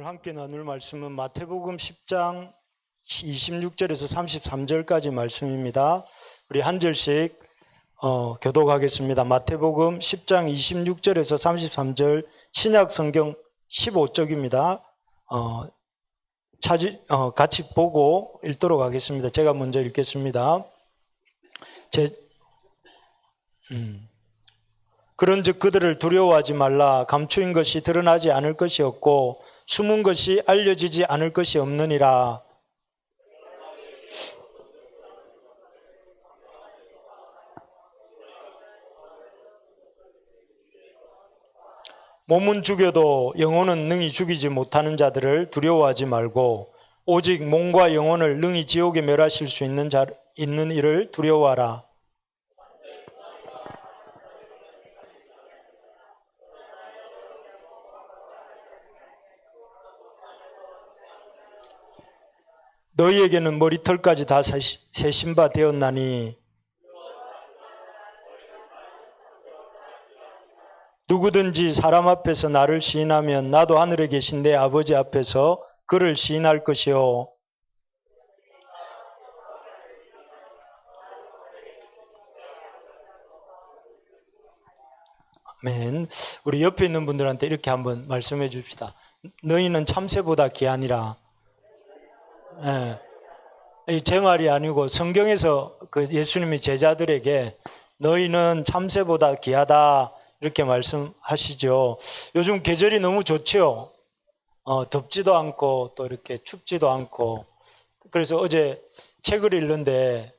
오늘 함께 나눌 말씀은 마태복음 10장 26절에서 33절까지 말씀입니다. 우리 한 절씩 교독하겠습니다. 마태복음 10장 26절에서 33절 신약 성경 15쪽입니다. 같이 보고 읽도록 하겠습니다. 제가 먼저 읽겠습니다. 그런즉 그들을 두려워하지 말라. 감추인 것이 드러나지 않을 것이 없고 숨은 것이 알려지지 않을 것이 없느니라. 몸은 죽여도 영혼은 능히 죽이지 못하는 자들을 두려워하지 말고 오직 몸과 영혼을 능히 지옥에 멸하실 수 있는 이를 두려워하라. 너희에게는 머리털까지 다 세신 바 되었나니 누구든지 사람 앞에서 나를 시인하면 나도 하늘에 계신 내 아버지 앞에서 그를 시인할 것이요. 아멘. 우리 옆에 있는 분들한테 이렇게 한번 말씀해 줍시다. 너희는 참새보다 귀하니라. 제 말이 아니고 성경에서 그 예수님이 제자들에게 너희는 참새보다 귀하다 이렇게 말씀하시죠. 요즘 계절이 너무 좋죠. 덥지도 않고 또 이렇게 춥지도 않고. 그래서 어제 책을 읽는데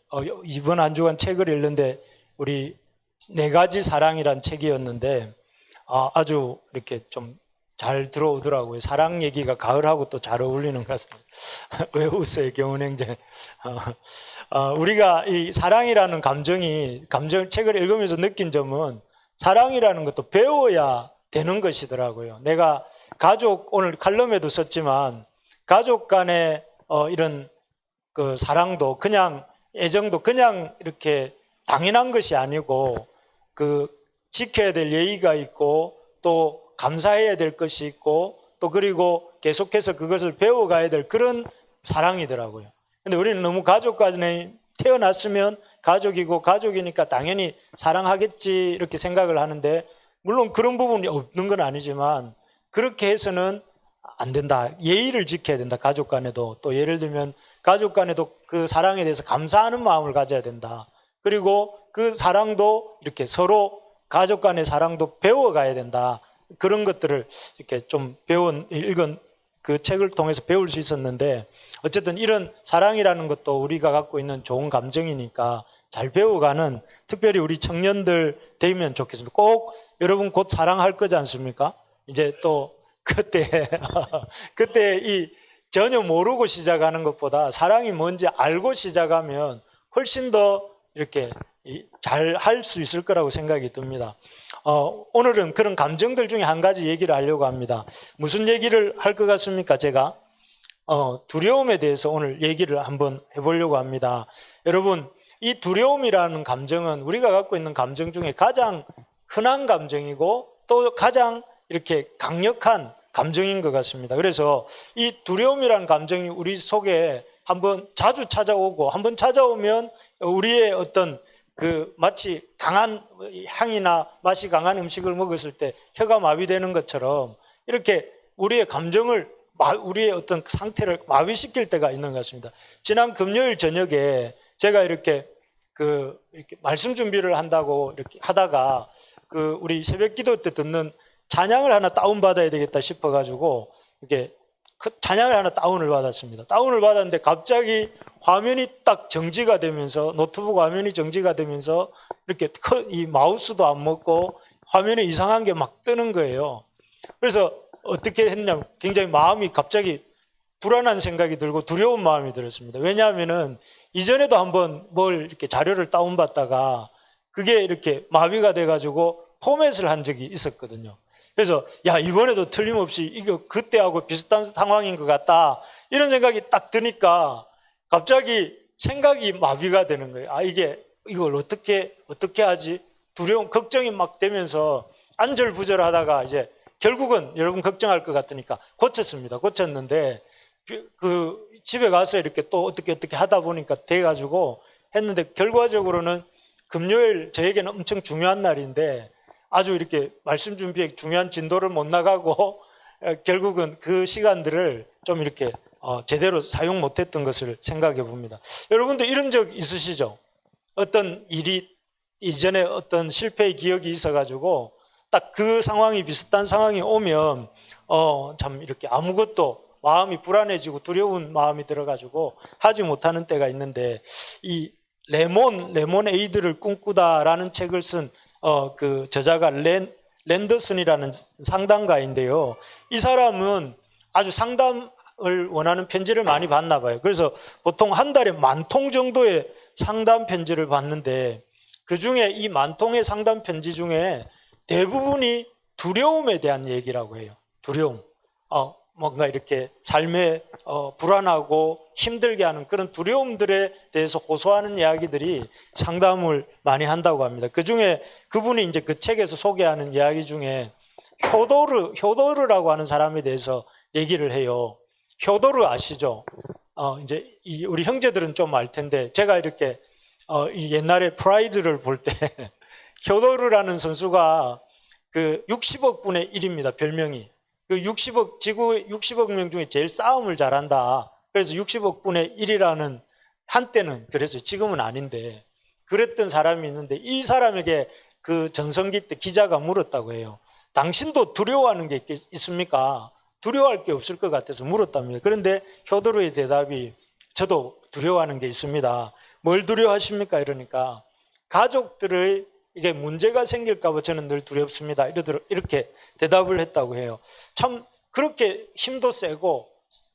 이번 한 주간 책을 읽는데 우리 4가지 사랑이란 책이었는데 아주 이렇게 좀 잘 들어오더라고요. 사랑 얘기가 가을하고 또 잘 어울리는 것 같습니다. 왜 웃어요, 경운행제? 우리가 이 사랑이라는 책을 읽으면서 느낀 점은 사랑이라는 것도 배워야 되는 것이더라고요. 내가 오늘 칼럼에도 썼지만 가족 간의 이런 그 사랑도 그냥 애정도 그냥 이렇게 당연한 것이 아니고 그 지켜야 될 예의가 있고 또 감사해야 될 것이 있고 또 그리고 계속해서 그것을 배워가야 될 그런 사랑이더라고요. 근데 우리는 너무 가족 간에 태어났으면 가족이고 가족이니까 당연히 사랑하겠지 이렇게 생각을 하는데 물론 그런 부분이 없는 건 아니지만 그렇게 해서는 안 된다. 예의를 지켜야 된다. 가족 간에도. 또 예를 들면 가족 간에도 그 사랑에 대해서 감사하는 마음을 가져야 된다. 그리고 그 사랑도 이렇게 서로 가족 간의 사랑도 배워가야 된다. 그런 것들을 이렇게 좀 읽은 그 책을 통해서 배울 수 있었는데 어쨌든 이런 사랑이라는 것도 우리가 갖고 있는 좋은 감정이니까 잘 배워가는 특별히 우리 청년들 되면 좋겠습니다. 꼭 여러분 곧 사랑할 거지 않습니까? 이제 또 그때 전혀 모르고 시작하는 것보다 사랑이 뭔지 알고 시작하면 훨씬 더 이렇게 잘 할 수 있을 거라고 생각이 듭니다. 오늘은 그런 감정들 중에 한 가지 얘기를 하려고 합니다. 무슨 얘기를 할 것 같습니까? 제가 두려움에 대해서 오늘 얘기를 한번 해보려고 합니다. 여러분, 이 두려움이라는 감정은 우리가 갖고 있는 감정 중에 가장 흔한 감정이고 또 가장 이렇게 강력한 감정인 것 같습니다. 그래서 이 두려움이라는 감정이 우리 속에 한번 자주 찾아오고 한번 찾아오면 우리의 어떤 마치 강한 향이나 맛이 강한 음식을 먹었을 때 혀가 마비되는 것처럼 이렇게 우리의 감정을 우리의 어떤 상태를 마비시킬 때가 있는 것 같습니다. 지난 금요일 저녁에 제가 이렇게 말씀 준비를 한다고 이렇게 하다가 우리 새벽 기도 때 듣는 찬양을 하나 다운받아야 되겠다 싶어가지고 이렇게 찬양을 하나 다운을 받았습니다. 다운을 받았는데 갑자기 화면이 딱 정지가 되면서 노트북 화면이 정지가 되면서 이렇게 이 마우스도 안 먹고 화면에 이상한 게 막 뜨는 거예요. 그래서 어떻게 했냐면 굉장히 마음이 갑자기 불안한 생각이 들고 두려운 마음이 들었습니다. 왜냐하면은 이전에도 한번 이렇게 자료를 다운받다가 그게 이렇게 마비가 돼가지고 포맷을 한 적이 있었거든요. 그래서 이번에도 틀림없이 이거 그때하고 비슷한 상황인 것 같다 이런 생각이 딱 드니까 갑자기 생각이 마비가 되는 거예요. 이걸 어떻게 하지? 두려움, 걱정이 막 되면서 안절부절하다가 이제 결국은 여러분 걱정할 것 같으니까 고쳤습니다. 고쳤는데 그 집에 가서 이렇게 또 어떻게 하다 보니까 돼가지고 했는데 결과적으로는 금요일 저에게는 엄청 중요한 날인데 아주 이렇게 말씀 준비에 중요한 진도를 못 나가고 결국은 그 시간들을 좀 이렇게 제대로 사용 못했던 것을 생각해 봅니다. 여러분도 이런 적 있으시죠? 어떤 일이 이전에 어떤 실패의 기억이 있어가지고 딱 그 상황이 비슷한 상황이 오면 참 이렇게 아무것도 마음이 불안해지고 두려운 마음이 들어가지고 하지 못하는 때가 있는데 이 레모네이드를 꿈꾸다라는 책을 쓴 그 저자가 랜더슨이라는 상담가인데요. 이 사람은 아주 상담을 원하는 편지를 많이 받나 봐요. 그래서 보통 한 달에 10,000통 정도의 상담 편지를 받는데 그 중에 이 10,000통의 상담 편지 중에 대부분이 두려움에 대한 얘기라고 해요. 두려움. 뭔가 이렇게 삶에 불안하고 힘들게 하는 그런 두려움들에 대해서 호소하는 이야기들이 상담을 많이 한다고 합니다. 그 중에 그분이 이제 그 책에서 소개하는 이야기 중에 효도르라고 하는 사람에 대해서 얘기를 해요. 효도르 아시죠? 이제 우리 형제들은 좀 알 텐데 제가 이렇게 이 옛날에 프라이드를 볼 때 효도르라는 선수가 그 60억 분의 1입니다. 별명이. 그 60억, 지구 60억 명 중에 제일 싸움을 잘한다. 그래서 60억 분의 1이라는 한때는 그래서 지금은 아닌데 그랬던 사람이 있는데 이 사람에게 그 전성기 때 기자가 물었다고 해요. 당신도 두려워하는 게 있습니까? 두려워할 게 없을 것 같아서 물었답니다. 그런데 효도르의 대답이 저도 두려워하는 게 있습니다. 뭘 두려워하십니까? 이러니까 가족들의 이게 문제가 생길까 봐 저는 늘 두렵습니다. 이렇게 대답을 했다고 해요. 참 그렇게 힘도 세고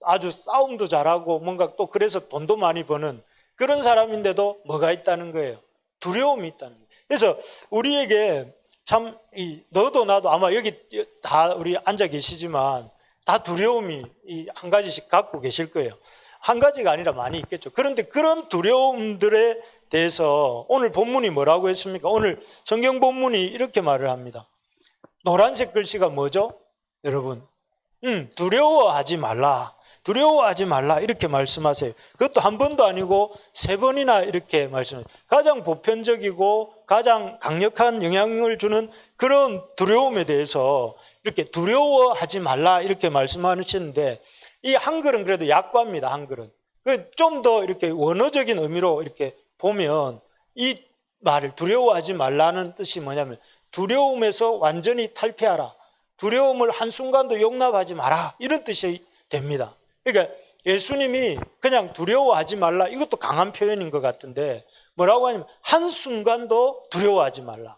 아주 싸움도 잘하고 뭔가 또 그래서 돈도 많이 버는 그런 사람인데도 뭐가 있다는 거예요. 두려움이 있다는 거예요. 그래서 우리에게 참 너도 나도 아마 여기 다 우리 앉아 계시지만 다 두려움이 한 가지씩 갖고 계실 거예요. 한 가지가 아니라 많이 있겠죠. 그런데 그런 두려움들에 대해서 오늘 본문이 뭐라고 했습니까? 오늘 성경 본문이 이렇게 말을 합니다. 노란색 글씨가 뭐죠? 여러분, 두려워하지 말라. 두려워하지 말라. 이렇게 말씀하세요. 그것도 한 번도 아니고 3번이나 이렇게 말씀해요. 가장 보편적이고 가장 강력한 영향을 주는 그런 두려움에 대해서 이렇게 두려워하지 말라. 이렇게 말씀하시는데 이 한글은 그래도 약과입니다. 한글은. 좀 더 이렇게 원어적인 의미로 이렇게 보면 이 말을 두려워하지 말라는 뜻이 뭐냐면 두려움에서 완전히 탈피하라. 두려움을 한순간도 용납하지 마라. 이런 뜻이 됩니다. 그러니까 예수님이 그냥 두려워하지 말라. 이것도 강한 표현인 것 같은데 뭐라고 하냐면 한순간도 두려워하지 말라.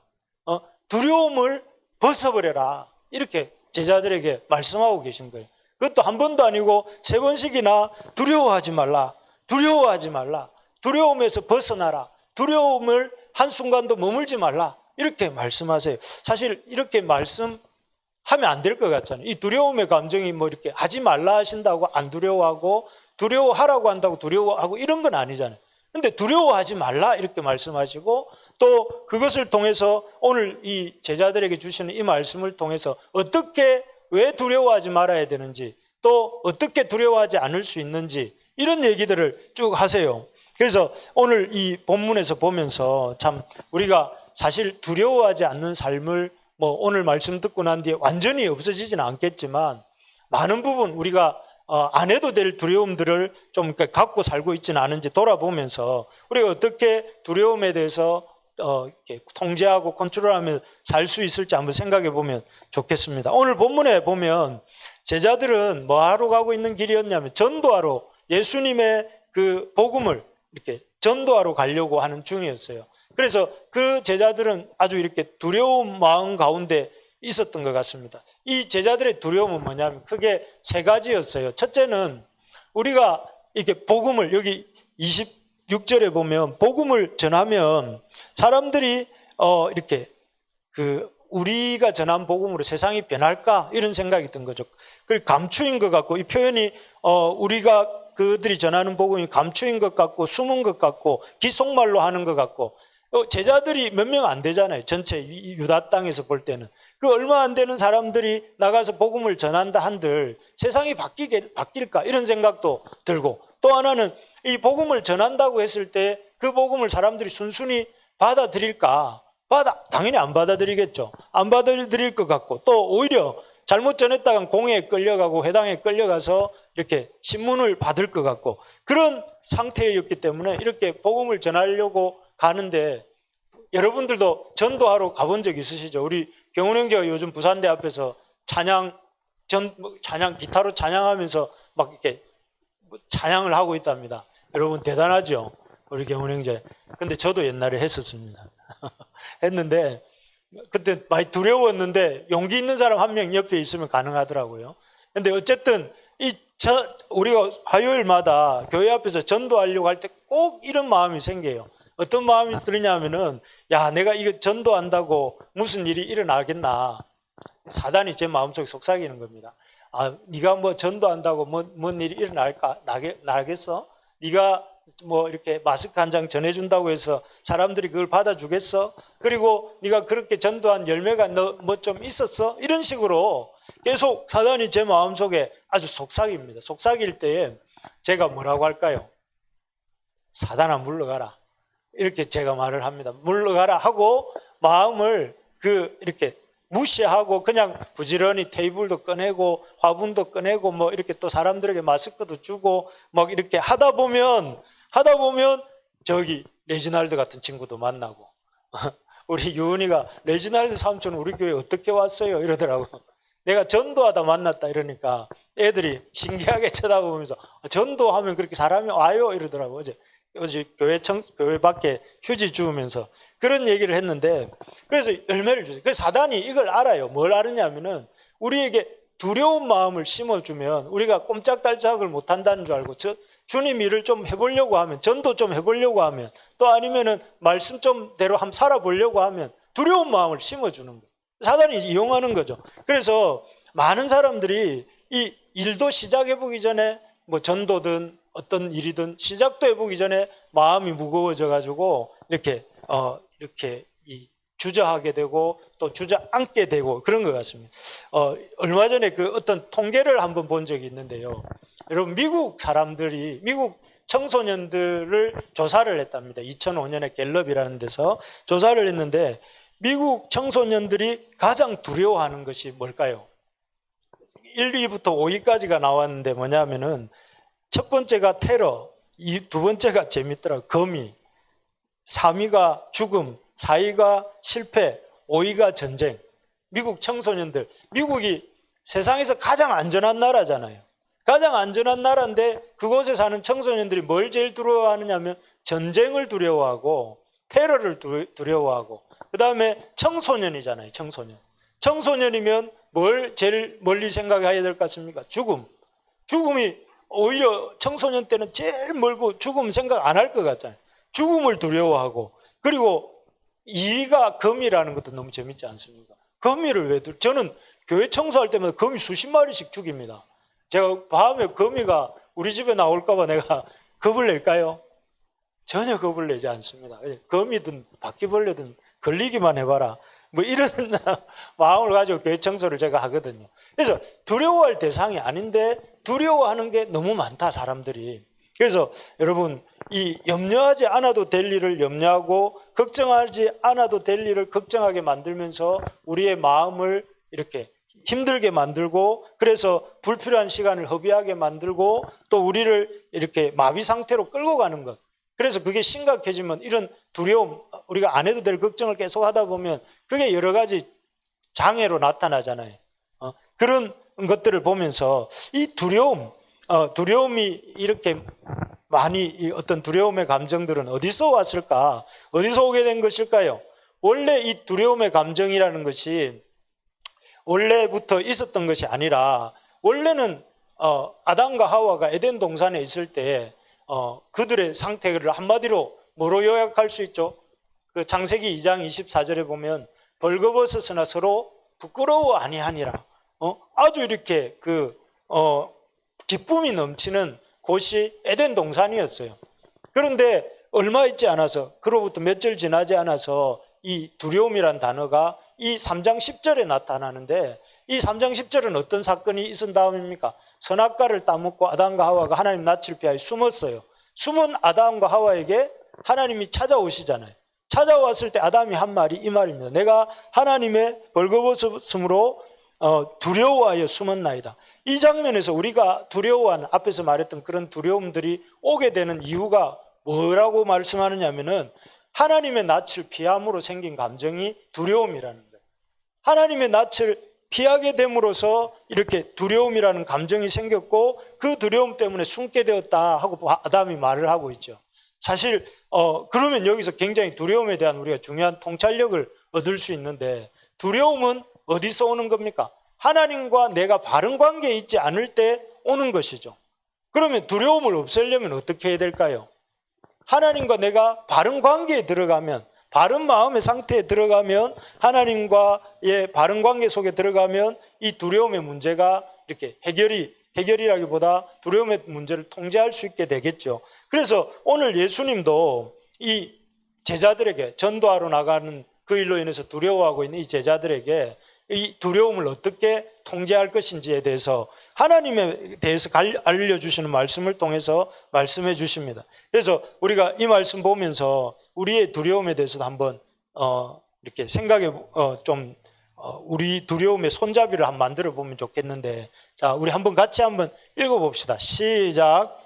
두려움을 벗어버려라. 이렇게 제자들에게 말씀하고 계신 거예요. 그것도 한 번도 아니고 3번씩이나 두려워하지 말라. 두려워하지 말라. 두려움에서 벗어나라. 두려움을 한순간도 머물지 말라. 이렇게 말씀하세요. 사실 이렇게 말씀하면 안 될 것 같잖아요. 이 두려움의 감정이 뭐 이렇게 하지 말라 하신다고 안 두려워하고 두려워하라고 한다고 두려워하고 이런 건 아니잖아요. 근데 두려워하지 말라 이렇게 말씀하시고 또 그것을 통해서 오늘 이 제자들에게 주시는 이 말씀을 통해서 어떻게 왜 두려워하지 말아야 되는지 또 어떻게 두려워하지 않을 수 있는지 이런 얘기들을 쭉 하세요. 그래서 오늘 이 본문에서 보면서 참 우리가 사실 두려워하지 않는 삶을 뭐 오늘 말씀 듣고 난 뒤에 완전히 없어지지는 않겠지만 많은 부분 우리가 안 해도 될 두려움들을 좀 갖고 살고 있지는 않은지 돌아보면서 우리가 어떻게 두려움에 대해서 이렇게 통제하고 컨트롤하며 살 수 있을지 한번 생각해 보면 좋겠습니다. 오늘 본문에 보면 제자들은 뭐 하러 가고 있는 길이었냐면 전도하러 예수님의 그 복음을 이렇게 전도하러 가려고 하는 중이었어요. 그래서 그 제자들은 아주 이렇게 두려운 마음 가운데 있었던 것 같습니다. 이 제자들의 두려움은 뭐냐면 크게 3가지였어요. 첫째는 우리가 이렇게 복음을 여기 26절에 보면 복음을 전하면 사람들이 이렇게 우리가 전한 복음으로 세상이 변할까 이런 생각이 든 거죠. 그 감추인 것 같고 이 표현이 우리가 그들이 전하는 복음이 감추인 것 같고 숨은 것 같고 기속말로 하는 것 같고 제자들이 몇 명 안 되잖아요. 전체 유다 땅에서 볼 때는. 그 얼마 안 되는 사람들이 나가서 복음을 전한다 한들 세상이 바뀔까 이런 생각도 들고, 또 하나는 이 복음을 전한다고 했을 때 그 복음을 사람들이 순순히 받아들일까? 당연히 안 받아들이겠죠. 안 받아들일 것 같고, 또 오히려 잘못 전했다간 공회에 끌려가고 회당에 끌려가서 이렇게 신문을 받을 것 같고, 그런 상태였기 때문에 이렇게 복음을 전하려고 가는데, 여러분들도 전도하러 가본 적 있으시죠? 우리 경훈 형제가 요즘 부산대 앞에서 기타로 찬양하면서 막 이렇게 찬양을 하고 있답니다. 여러분 대단하죠? 우리 경훈 형제. 근데 저도 옛날에 했었습니다. 했는데 그때 많이 두려웠는데 용기 있는 사람 한 명 옆에 있으면 가능하더라고요. 근데 어쨌든 우리가 화요일마다 교회 앞에서 전도하려고 할 때 꼭 이런 마음이 생겨요. 어떤 마음이 들냐면은, 야, 내가 이거 전도한다고 무슨 일이 일어나겠나. 사단이 제 마음속에 속삭이는 겁니다. 아, 네가 뭐 전도한다고 뭔 일이 나겠어? 네가 뭐 이렇게 마스크 한 장 전해준다고 해서 사람들이 그걸 받아주겠어? 그리고 네가 그렇게 전도한 열매가 너 뭐 좀 있었어? 이런 식으로 계속 사단이 제 마음속에 아주 속삭입니다. 속삭일 때에 제가 뭐라고 할까요? 사단아 물러가라. 이렇게 제가 말을 합니다. 물러가라 하고 마음을 이렇게 무시하고 그냥 부지런히 테이블도 꺼내고 화분도 꺼내고 뭐 이렇게 또 사람들에게 마스크도 주고 막 이렇게 하다 보면 저기 레지날드 같은 친구도 만나고 우리 유은이가 레지날드 삼촌 우리 교회 어떻게 왔어요? 이러더라고. 내가 전도하다 만났다 이러니까 애들이 신기하게 쳐다보면서 전도하면 그렇게 사람이 와요? 이러더라고. 어제 교회 밖에 휴지 주우면서 그런 얘기를 했는데, 그래서 열매를 주세요. 그래서 사단이 이걸 알아요. 뭘 알았냐면은 우리에게 두려운 마음을 심어주면 우리가 꼼짝달짝을 못한다는 줄 알고, 주님 일을 좀 해보려고 하면, 전도 좀 해보려고 하면, 또 아니면은 말씀 좀대로 한번 살아보려고 하면 두려운 마음을 심어주는 거예요. 사단이 이용하는 거죠. 그래서 많은 사람들이 이 일도 시작해보기 전에 뭐 전도든 어떤 일이든 시작도 해보기 전에 마음이 무거워져 가지고 이렇게 주저하게 되고 또 주저앉게 되고 그런 것 같습니다. 얼마 전에 그 어떤 통계를 한번 본 적이 있는데요. 여러분, 미국 청소년들을 조사를 했답니다. 2005년에 갤럽이라는 데서 조사를 했는데, 미국 청소년들이 가장 두려워하는 것이 뭘까요? 1위부터 5위까지가 나왔는데 뭐냐면은, 첫 번째가 테러, 두 번째가 재밌더라고요. 거미, 3위가 죽음, 4위가 실패, 5위가 전쟁. 미국 청소년들, 미국이 세상에서 가장 안전한 나라잖아요. 가장 안전한 나라인데 그곳에 사는 청소년들이 뭘 제일 두려워하느냐면 전쟁을 두려워하고 테러를 두려워하고, 그 다음에 청소년이잖아요. 청소년이면 뭘 제일 멀리 생각해야 될 것 같습니까? 죽음이 오히려 청소년 때는 제일 멀고 죽음 생각 안 할 것 같잖아요. 죽음을 두려워하고, 그리고 2위가 거미라는 것도 너무 재밌지 않습니까? 거미를 왜 저는 교회 청소할 때마다 거미 수십 마리씩 죽입니다. 제가 밤에 거미가 우리 집에 나올까봐 내가 겁을 낼까요? 전혀 겁을 내지 않습니다. 거미든 바퀴벌레든 걸리기만 해봐라. 뭐 이런 마음을 가지고 교회 청소를 제가 하거든요. 그래서 두려워할 대상이 아닌데 두려워하는 게 너무 많다, 사람들이. 그래서 여러분, 이 염려하지 않아도 될 일을 염려하고 걱정하지 않아도 될 일을 걱정하게 만들면서 우리의 마음을 이렇게 힘들게 만들고, 그래서 불필요한 시간을 허비하게 만들고 또 우리를 이렇게 마비 상태로 끌고 가는 것. 그래서 그게 심각해지면 이런 두려움, 우리가 안 해도 될 걱정을 계속 하다 보면 그게 여러 가지 장애로 나타나잖아요. 그런 것들을 보면서 이 두려움이 이렇게 많이, 어떤 두려움의 감정들은 어디서 왔을까? 어디서 오게 된 것일까요? 원래 이 두려움의 감정이라는 것이 원래부터 있었던 것이 아니라, 원래는 아담과 하와가 에덴 동산에 있을 때 그들의 상태를 한마디로 뭐로 요약할 수 있죠? 그 창세기 2장 24절에 보면 벌거벗었으나 서로 부끄러워 아니하니라. 아주 이렇게 기쁨이 넘치는 곳이 에덴 동산이었어요. 그런데 얼마 있지 않아서, 그로부터 몇 절 지나지 않아서 이 두려움이란 단어가 이 3장 10절에 나타나는데 이 3장 10절은 어떤 사건이 있은 다음입니까? 선악과를 따먹고 아담과 하와가 하나님 낯을 피하여 숨었어요. 숨은 아담과 하와에게 하나님이 찾아오시잖아요. 찾아왔을 때 아담이 한 말이 이 말입니다. 내가 하나님의 벌거벗음으로 두려워하여 숨었나이다. 이 장면에서 우리가 두려워하는, 앞에서 말했던 그런 두려움들이 오게 되는 이유가 뭐라고 말씀하느냐면은 하나님의 낯을 피함으로 생긴 감정이 두려움이라는 거예요. 하나님의 낯을 피하게 됨으로써 이렇게 두려움이라는 감정이 생겼고 그 두려움 때문에 숨게 되었다 하고 아담이 말을 하고 있죠. 사실 그러면 여기서 굉장히 두려움에 대한 우리가 중요한 통찰력을 얻을 수 있는데, 두려움은 어디서 오는 겁니까? 하나님과 내가 바른 관계에 있지 않을 때 오는 것이죠. 그러면 두려움을 없애려면 어떻게 해야 될까요? 하나님과 내가 바른 관계에 들어가면, 바른 마음의 상태에 들어가면, 하나님과의 바른 관계 속에 들어가면 이 두려움의 문제가 이렇게 해결이라기보다 두려움의 문제를 통제할 수 있게 되겠죠. 그래서 오늘 예수님도 이 제자들에게, 전도하러 나가는 그 일로 인해서 두려워하고 있는 이 제자들에게 이 두려움을 어떻게 통제할 것인지에 대해서 하나님에 대해서 알려주시는 말씀을 통해서 말씀해 주십니다. 그래서 우리가 이 말씀 보면서 우리의 두려움에 대해서도 한번 이렇게 생각해 우리 두려움의 손잡이를 한번 만들어 보면 좋겠는데, 자, 우리 한번 같이 한번 읽어 봅시다. 시작.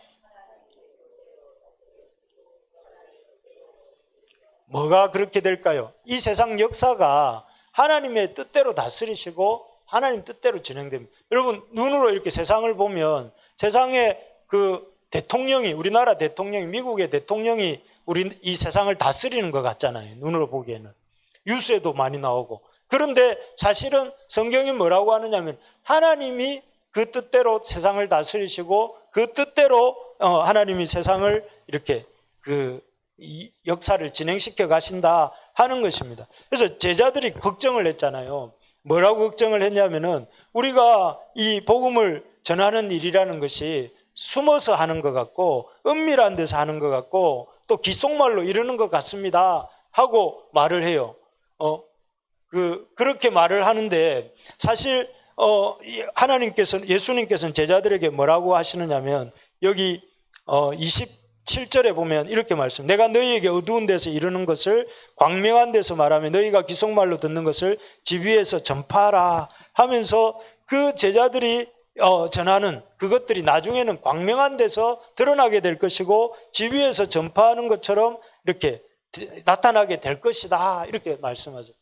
뭐가 그렇게 될까요? 이 세상 역사가 하나님의 뜻대로 다스리시고 하나님 뜻대로 진행됩니다. 여러분, 눈으로 이렇게 세상을 보면 세상의 그 대통령이, 우리나라 대통령이, 미국의 대통령이 이 세상을 다스리는 것 같잖아요. 눈으로 보기에는. 뉴스에도 많이 나오고. 그런데 사실은 성경이 뭐라고 하느냐면 하나님이 그 뜻대로 세상을 다스리시고 그 뜻대로 하나님이 세상을 이렇게 이 역사를 진행시켜 가신다 하는 것입니다. 그래서 제자들이 걱정을 했잖아요. 뭐라고 걱정을 했냐면은 우리가 이 복음을 전하는 일이라는 것이 숨어서 하는 것 같고 은밀한 데서 하는 것 같고 또 귓속말로 이러는 것 같습니다 하고 말을 해요. 그렇게 말을 하는데 사실 예수님께서는 제자들에게 뭐라고 하시느냐면 여기 27절에 보면 이렇게 말씀, 내가 너희에게 어두운 데서 이르는 것을 광명한 데서 말하며 너희가 귓속말로 듣는 것을 집 위에서 전파하라 하면서 그 제자들이 전하는 그것들이 나중에는 광명한 데서 드러나게 될 것이고 집 위에서 전파하는 것처럼 이렇게 나타나게 될 것이다 이렇게 말씀하죠.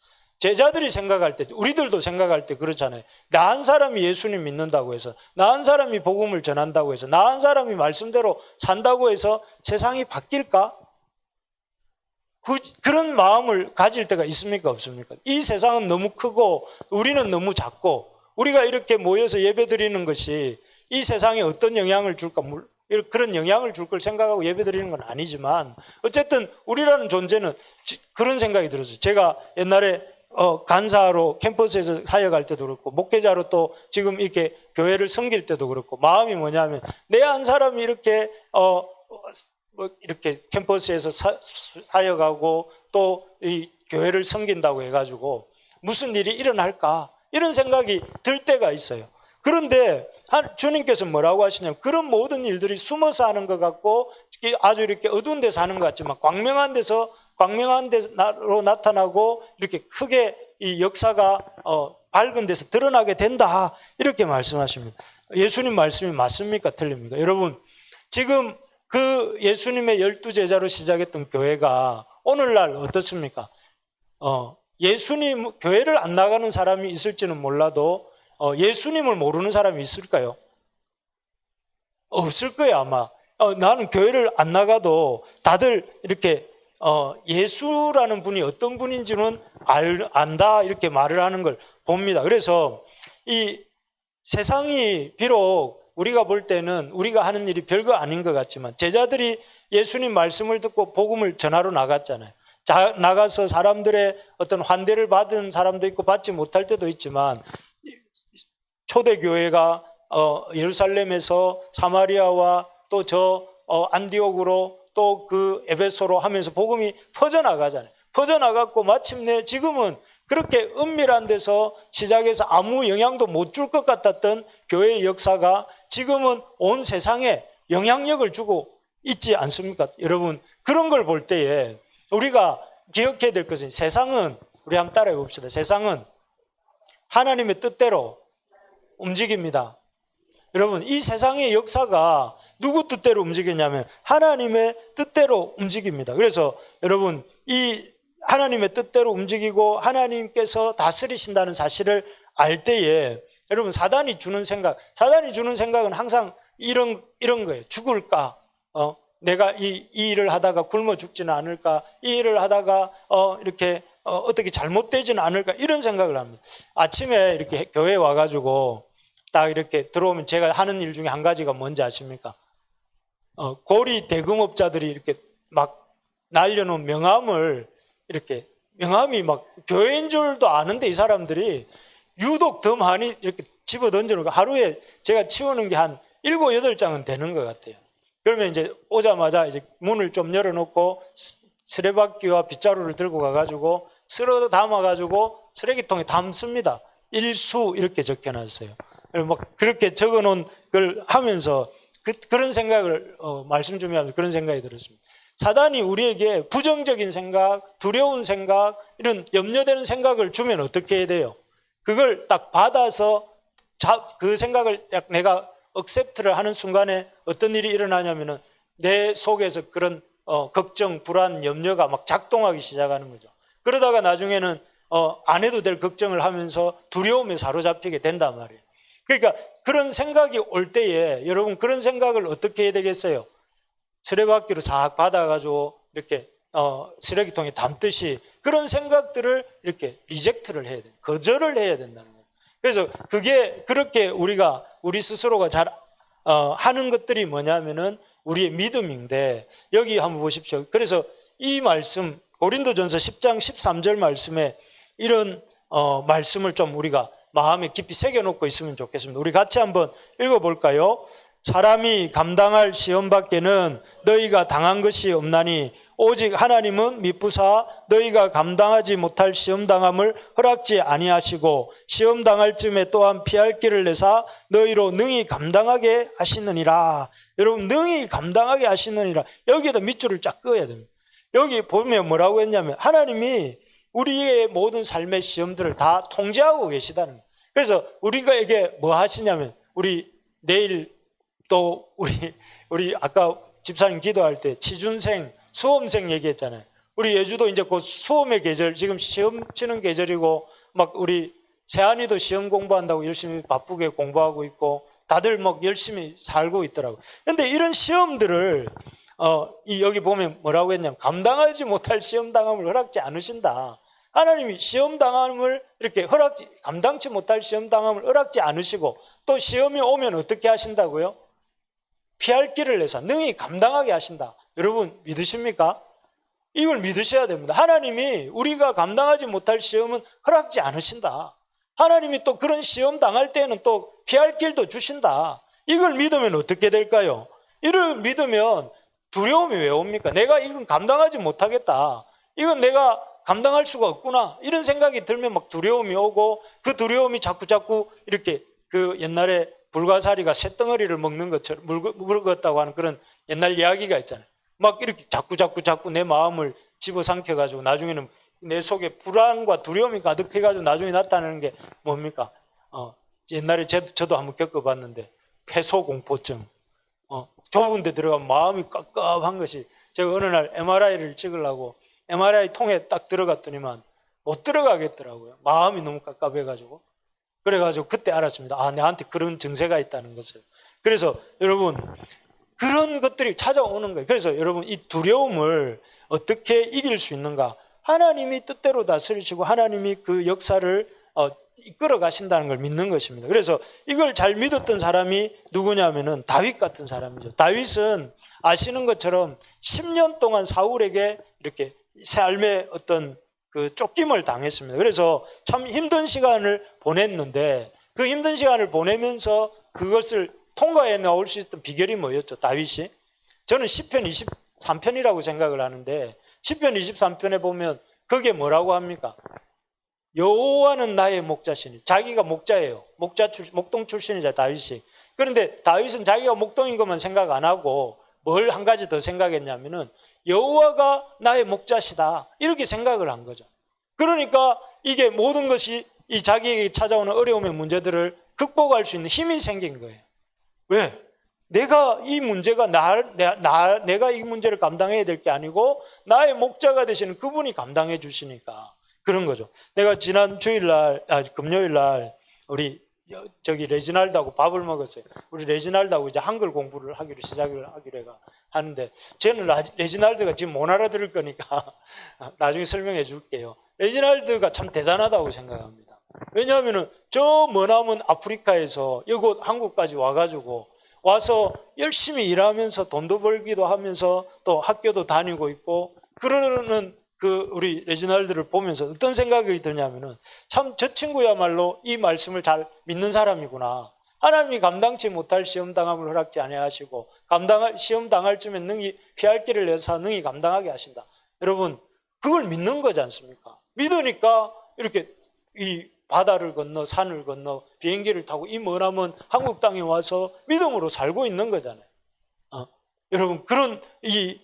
제자들이 생각할 때, 우리들도 생각할 때 그렇잖아요. 나 한 사람이 예수님 믿는다고 해서, 나 한 사람이 복음을 전한다고 해서, 나 한 사람이 말씀대로 산다고 해서 세상이 바뀔까? 그런 마음을 가질 때가 있습니까? 없습니까? 이 세상은 너무 크고 우리는 너무 작고 우리가 이렇게 모여서 예배드리는 것이 이 세상에 어떤 영향을 줄까? 그런 영향을 줄 걸 생각하고 예배드리는 건 아니지만 어쨌든 우리라는 존재는 그런 생각이 들었어요. 제가 옛날에 간사로 캠퍼스에서 사역할 때도 그렇고 목회자로 또 지금 이렇게 교회를 섬길 때도 그렇고 마음이 뭐냐면 내 한 사람이 이렇게 이렇게 캠퍼스에서 사역하고 또 이 교회를 섬긴다고 해가지고 무슨 일이 일어날까 이런 생각이 들 때가 있어요. 그런데 주님께서 뭐라고 하시냐면 그런 모든 일들이 숨어서 하는 것 같고 아주 이렇게 어두운 데서 하는 것 같지만 광명한 데로 나타나고 이렇게 크게 이 역사가 밝은 데서 드러나게 된다 이렇게 말씀하십니다. 예수님 말씀이 맞습니까? 틀립니까? 여러분, 지금 그 예수님의 12제자로 시작했던 교회가 오늘날 어떻습니까? 예수님 교회를 안 나가는 사람이 있을지는 몰라도 예수님을 모르는 사람이 있을까요? 없을 거예요 아마. 나는 교회를 안 나가도 다들 이렇게 예수라는 분이 어떤 분인지는 안다 이렇게 말을 하는 걸 봅니다. 그래서 이 세상이 비록 우리가 볼 때는 우리가 하는 일이 별거 아닌 것 같지만 제자들이 예수님 말씀을 듣고 복음을 전하러 나갔잖아요. 나가서 사람들의 어떤 환대를 받은 사람도 있고 받지 못할 때도 있지만 초대교회가 예루살렘에서 사마리아와 또 안디옥으로 또 그 에베소로 하면서 복음이 퍼져나가잖아요. 퍼져나갔고 마침내 지금은 그렇게 은밀한 데서 시작해서 아무 영향도 못 줄 것 같았던 교회의 역사가 지금은 온 세상에 영향력을 주고 있지 않습니까? 여러분, 그런 걸 볼 때에 우리가 기억해야 될 것은, 세상은, 우리 한번 따라해 봅시다. 세상은 하나님의 뜻대로 움직입니다. 여러분, 이 세상의 역사가 누구 뜻대로 움직이냐면 하나님의 뜻대로 움직입니다. 그래서 여러분, 이 하나님의 뜻대로 움직이고 하나님께서 다스리신다는 사실을 알 때에 여러분, 사단이 주는 생각은 항상 이런 거예요. 죽을까? 내가 이 일을 하다가 굶어 죽지는 않을까? 이 일을 하다가 이렇게 어떻게 잘못되지는 않을까? 이런 생각을 합니다. 아침에 이렇게 교회에 와가지고 딱 이렇게 들어오면 제가 하는 일 중에 한 가지가 뭔지 아십니까? 고리 대금업자들이 이렇게 막 날려놓은 명함이 막 교회인 줄도 아는데 이 사람들이 유독 더 많이 이렇게 집어 던져놓고 하루에 제가 치우는 게 한 7, 8장은 되는 것 같아요. 그러면 이제 오자마자 이제 문을 좀 열어놓고 쓰레받기와 빗자루를 들고 가가지고 쓸어 담아가지고 쓰레기통에 담습니다. 일수 이렇게 적혀놨어요. 막 그렇게 적어놓은 걸 하면서 그런 생각을 말씀 준비하면서 그런 생각이 들었습니다. 사단이 우리에게 부정적인 생각, 두려운 생각, 이런 염려되는 생각을 주면 어떻게 해야 돼요? 그걸 딱 받아서 그 생각을 딱 내가 억셉트를 하는 순간에 어떤 일이 일어나냐면은 내 속에서 그런 걱정, 불안, 염려가 막 작동하기 시작하는 거죠. 그러다가 나중에는 안 해도 될 걱정을 하면서 두려움에 사로잡히게 된단 말이에요. 그러니까 그런 생각이 올 때에 여러분, 그런 생각을 어떻게 해야 되겠어요? 쓰레받기로 싹 받아가지고 이렇게 쓰레기통에 담듯이 그런 생각들을 이렇게 리젝트를 해야 돼요. 거절을 해야 된다는 거예요. 그래서 그게 그렇게 우리 스스로가 잘 하는 것들이 뭐냐면은 우리의 믿음인데, 여기 한번 보십시오. 그래서 이 말씀 고린도전서 10장 13절 말씀에 이런 말씀을 좀 우리가 마음에 깊이 새겨놓고 있으면 좋겠습니다. 우리 같이 한번 읽어볼까요? 사람이 감당할 시험 밖에는 너희가 당한 것이 없나니 오직 하나님은 미쁘사 너희가 감당하지 못할 시험당함을 허락지 아니하시고 시험당할 쯤에 또한 피할 길을 내사 너희로 능히 감당하게 하시느니라. 여러분, 능히 감당하게 하시느니라. 여기에다 밑줄을 쫙 그어야 됩니다. 여기 보면 뭐라고 했냐면 하나님이 우리의 모든 삶의 시험들을 다 통제하고 계시다는 거예요. 그래서 우리가 이게 뭐 하시냐면, 우리 내일 또 우리 아까 집사님 기도할 때 취준생, 수험생 얘기했잖아요. 우리 예주도 이제 곧 수험의 계절, 지금 시험 치는 계절이고 막 우리 세안이도 시험 공부한다고 열심히 바쁘게 공부하고 있고 다들 막 열심히 살고 있더라고요. 그런데 이런 시험들을 여기 보면 뭐라고 했냐면 감당하지 못할 시험당함을 허락지 않으신다. 하나님이 시험당함을 이렇게 감당치 못할 시험당함을 허락지 않으시고 또 시험이 오면 어떻게 하신다고요? 피할 길을 내서 능히 감당하게 하신다. 여러분 믿으십니까? 이걸 믿으셔야 됩니다. 하나님이 우리가 감당하지 못할 시험은 허락지 않으신다. 하나님이 또 그런 시험 당할 때에는 또 피할 길도 주신다. 이걸 믿으면 어떻게 될까요? 이를 믿으면 두려움이 왜 옵니까? 내가 이건 감당하지 못하겠다. 이건 내가 감당할 수가 없구나. 이런 생각이 들면 막 두려움이 오고 그 두려움이 자꾸 이렇게 그 옛날에 불가사리가 쇳덩어리를 먹는 것처럼 물었다고 하는 그런 옛날 이야기가 있잖아요. 막 이렇게 자꾸 내 마음을 집어삼켜가지고 나중에는 내 속에 불안과 두려움이 가득해가지고 나중에 나타나는 게 뭡니까? 옛날에 저도 한번 겪어봤는데 폐소공포증. 좁은 데 들어가면 마음이 깝깝한 것이, 제가 어느 날 MRI를 찍으려고 MRI 통에 딱 들어갔더니만 못 들어가겠더라고요. 마음이 너무 깝깝해가지고. 그래가지고 그때 알았습니다. 내한테 그런 증세가 있다는 것을. 그래서 여러분, 그런 것들이 찾아오는 거예요. 그래서 여러분, 이 두려움을 어떻게 이길 수 있는가? 하나님이 뜻대로 다스리시고 하나님이 그 역사를 이끌어 가신다는 걸 믿는 것입니다. 그래서 이걸 잘 믿었던 사람이 누구냐면은 다윗 같은 사람이죠. 다윗은 아시는 것처럼 10년 동안 사울에게 이렇게 삶의 어떤 그 쫓김을 당했습니다. 그래서 참 힘든 시간을 보냈는데 그 힘든 시간을 보내면서 그것을 통과해 나올 수 있었던 비결이 뭐였죠? 다윗이? 저는 시편 23편이라고 생각을 하는데 시편 23편에 보면 그게 뭐라고 합니까? 여호와는 나의 목자시니. 자기가 목자예요. 목동 출신이자 다윗이. 그런데 다윗은 자기가 목동인 것만 생각 안 하고 뭘 한 가지 더 생각했냐면은 여호와가 나의 목자시다. 이렇게 생각을 한 거죠. 그러니까 이게 모든 것이 이 자기에게 찾아오는 어려움의 문제들을 극복할 수 있는 힘이 생긴 거예요. 왜? 내가 이 문제가 내가 이 문제를 감당해야 될 게 아니고 나의 목자가 되시는 그분이 감당해 주시니까 그런 거죠. 내가 지난 금요일날 우리 레지날드하고 밥을 먹었어요. 우리 레지날드하고 이제 한글 공부를 시작을 하기로 하는데, 저는 레지날드가 지금 못 알아들을 거니까 나중에 설명해 줄게요. 레지날드가 참 대단하다고 생각합니다. 왜냐하면은 저 머나먼 아프리카에서 이곳 한국까지 와서 열심히 일하면서 돈도 벌기도 하면서 또 학교도 다니고 있고, 그러는 우리 레지날드를 보면서 어떤 생각이 드냐면은 참 저 친구야말로 이 말씀을 잘 믿는 사람이구나. 하나님이 감당치 못할 시험 당함을 허락지 아니하시고 시험 당할 쯤에 능히 피할 길을 내서 능히 감당하게 하신다. 여러분, 그걸 믿는 거지 않습니까? 믿으니까 이렇게 이 바다를 건너 산을 건너 비행기를 타고 이 머나먼 한국 땅에 와서 믿음으로 살고 있는 거잖아요. 여러분, 그런 이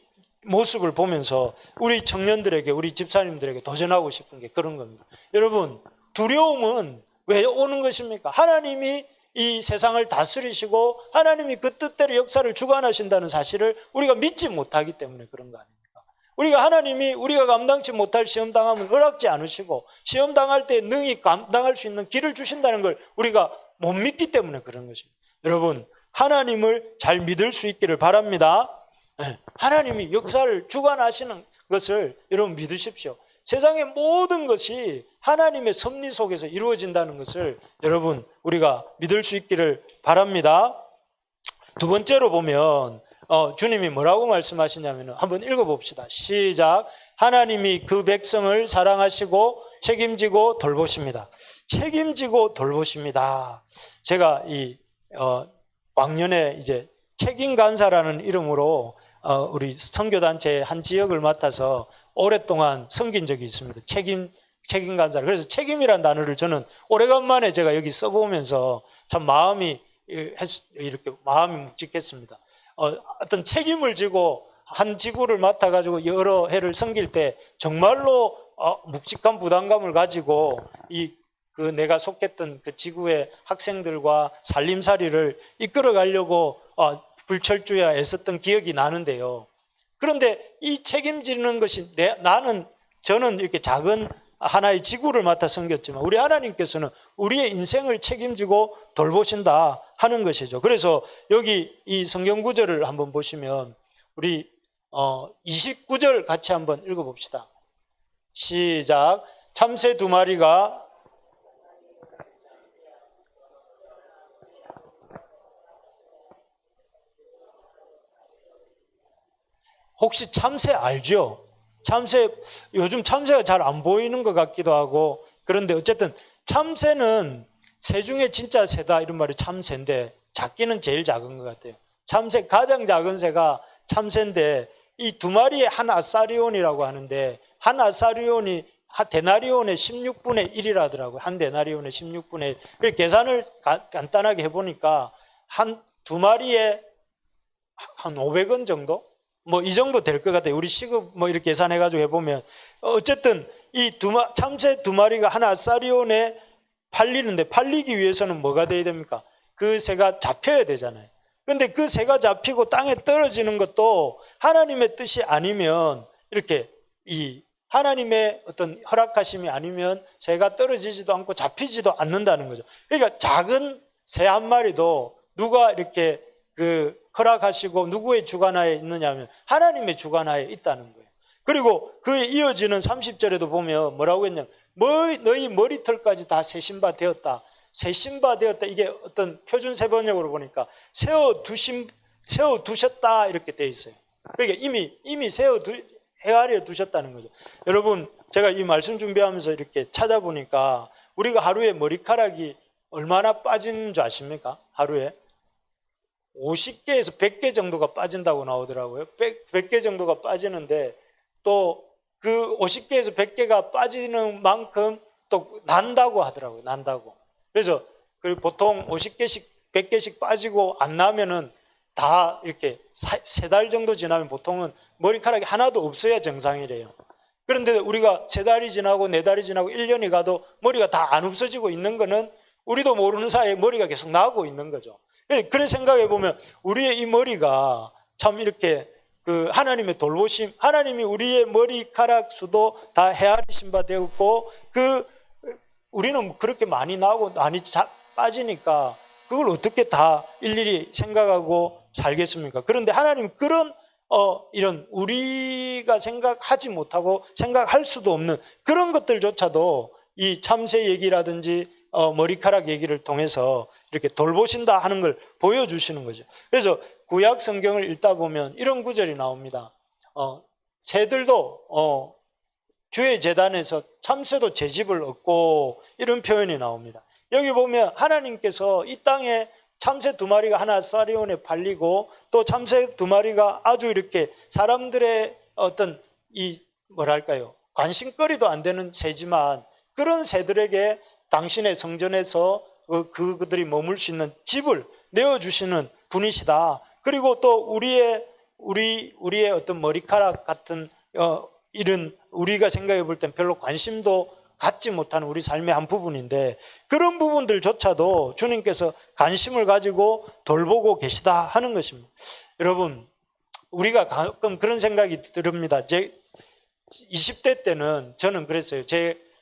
모습을 보면서 우리 청년들에게, 우리 집사님들에게 도전하고 싶은 게 그런 겁니다. 여러분, 두려움은 왜 오는 것입니까? 하나님이 이 세상을 다스리시고 하나님이 그 뜻대로 역사를 주관하신다는 사실을 우리가 믿지 못하기 때문에 그런 거 아닙니까? 하나님이 우리가 감당치 못할 시험당함을 허락지 않으시고 시험당할 때 능히 감당할 수 있는 길을 주신다는 걸 우리가 못 믿기 때문에 그런 것입니다. 여러분, 하나님을 잘 믿을 수 있기를 바랍니다. 하나님이 역사를 주관하시는 것을 여러분 믿으십시오. 세상의 모든 것이 하나님의 섭리 속에서 이루어진다는 것을 여러분 우리가 믿을 수 있기를 바랍니다. 두 번째로 보면 주님이 뭐라고 말씀하시냐면 한번 읽어봅시다. 시작. 하나님이 그 백성을 사랑하시고 책임지고 돌보십니다. 책임지고 돌보십니다. 제가 왕년에 이제 책임간사라는 이름으로 우리 선교단체의 한 지역을 맡아서 오랫동안 섬긴 적이 있습니다. 책임간사. 그래서 책임이라는 단어를 저는 오래간만에 제가 여기 써보면서 참 마음이 묵직했습니다. 어떤 책임을 지고 한 지구를 맡아가지고 여러 해를 섬길 때 정말로 묵직한 부담감을 가지고 내가 속했던 그 지구의 학생들과 살림살이를 이끌어 가려고 불철주야 애썼던 기억이 나는데요. 그런데 이 책임지는 것이 저는 이렇게 작은 하나의 지구를 맡아 섬겼지만 우리 하나님께서는 우리의 인생을 책임지고 돌보신다 하는 것이죠. 그래서 여기 이 성경 구절을 한번 보시면 우리 29절 같이 한번 읽어봅시다. 시작. 참새 두 마리가 혹시 참새 알죠? 요즘 참새가 잘 안 보이는 것 같기도 하고, 그런데 어쨌든 참새는 새 중에 진짜 새다 이런 말이 참새인데 작기는 제일 작은 것 같아요. 가장 작은 새가 참새인데 이 두 마리의 한 아사리온이라고 하는데 한 아사리온이 데나리온의 16분의 1이라더라고요. 한 데나리온의 16분의 1. 계산을 간단하게 해보니까 두 마리에 한 500원 정도? 이 정도 될 것 같아요. 우리 시급 이렇게 계산해가지고 해보면. 어쨌든 참새 두 마리가 한 아사리온에 팔리기 위해서는 뭐가 돼야 됩니까? 그 새가 잡혀야 되잖아요. 그런데 그 새가 잡히고 땅에 떨어지는 것도 하나님의 뜻이 아니면 이렇게 하나님의 어떤 허락하심이 아니면 새가 떨어지지도 않고 잡히지도 않는다는 거죠. 그러니까 작은 새 한 마리도 누가 이렇게 허락하시고 누구의 주관하에 있느냐면 하나님의 주관하에 있다는 거예요. 그리고 그에 이어지는 30절에도 보면 뭐라고 했냐면 너희 머리털까지 다 새신바 되었다. 새신바 되었다. 이게 어떤 표준 세번역으로 보니까 세워두셨다 이렇게 돼 있어요. 그러니까 이미 헤아려 두셨다는 거죠. 여러분, 제가 이 말씀 준비하면서 이렇게 찾아보니까 우리가 하루에 머리카락이 얼마나 빠지는 줄 아십니까? 하루에 50개에서 100개 정도가 빠진다고 나오더라고요. 100개 정도가 빠지는데 또 그 50개에서 100개가 빠지는 만큼 또 난다고 하더라고요. 난다고. 그래서 보통 50개씩 100개씩 빠지고 안 나면은 다 이렇게 3달 정도 지나면 보통은 머리카락이 하나도 없어야 정상이래요. 그런데 우리가 3달이 지나고 4달이 지나고 1년이 가도 머리가 다 안 없어지고 있는 거는 우리도 모르는 사이에 머리가 계속 나고 있는 거죠. 그래 생각해 보면 우리의 이 머리가 참 이렇게 그 하나님의 돌보심, 하나님이 우리의 머리카락 수도 다 헤아리신 바 되었고, 우리는 그렇게 많이 나고 많이 빠지니까 그걸 어떻게 다 일일이 생각하고 살겠습니까? 그런데 하나님 그런 이런 우리가 생각하지 못하고 생각할 수도 없는 그런 것들조차도 이 참새 얘기라든지 머리카락 얘기를 통해서 이렇게 돌보신다 하는 걸 보여주시는 거죠. 그래서 구약 성경을 읽다 보면 이런 구절이 나옵니다. 새들도 주의 제단에서 참새도 제 집을 얻고, 이런 표현이 나옵니다. 여기 보면 하나님께서 이 땅에 참새 2마리가 하나 사리온에 팔리고, 또 참새 2마리가 아주 이렇게 사람들의 어떤 관심거리도 안 되는 새지만, 그런 새들에게 당신의 성전에서 그들이 머물 수 있는 집을 내어주시는 분이시다. 그리고 또 우리의 어떤 머리카락 같은 이런 우리가 생각해 볼 땐 별로 관심도 갖지 못하는 우리 삶의 한 부분인데, 그런 부분들조차도 주님께서 관심을 가지고 돌보고 계시다 하는 것입니다. 여러분, 우리가 가끔 그런 생각이 듭니다. 제 20대 때는 저는 그랬어요.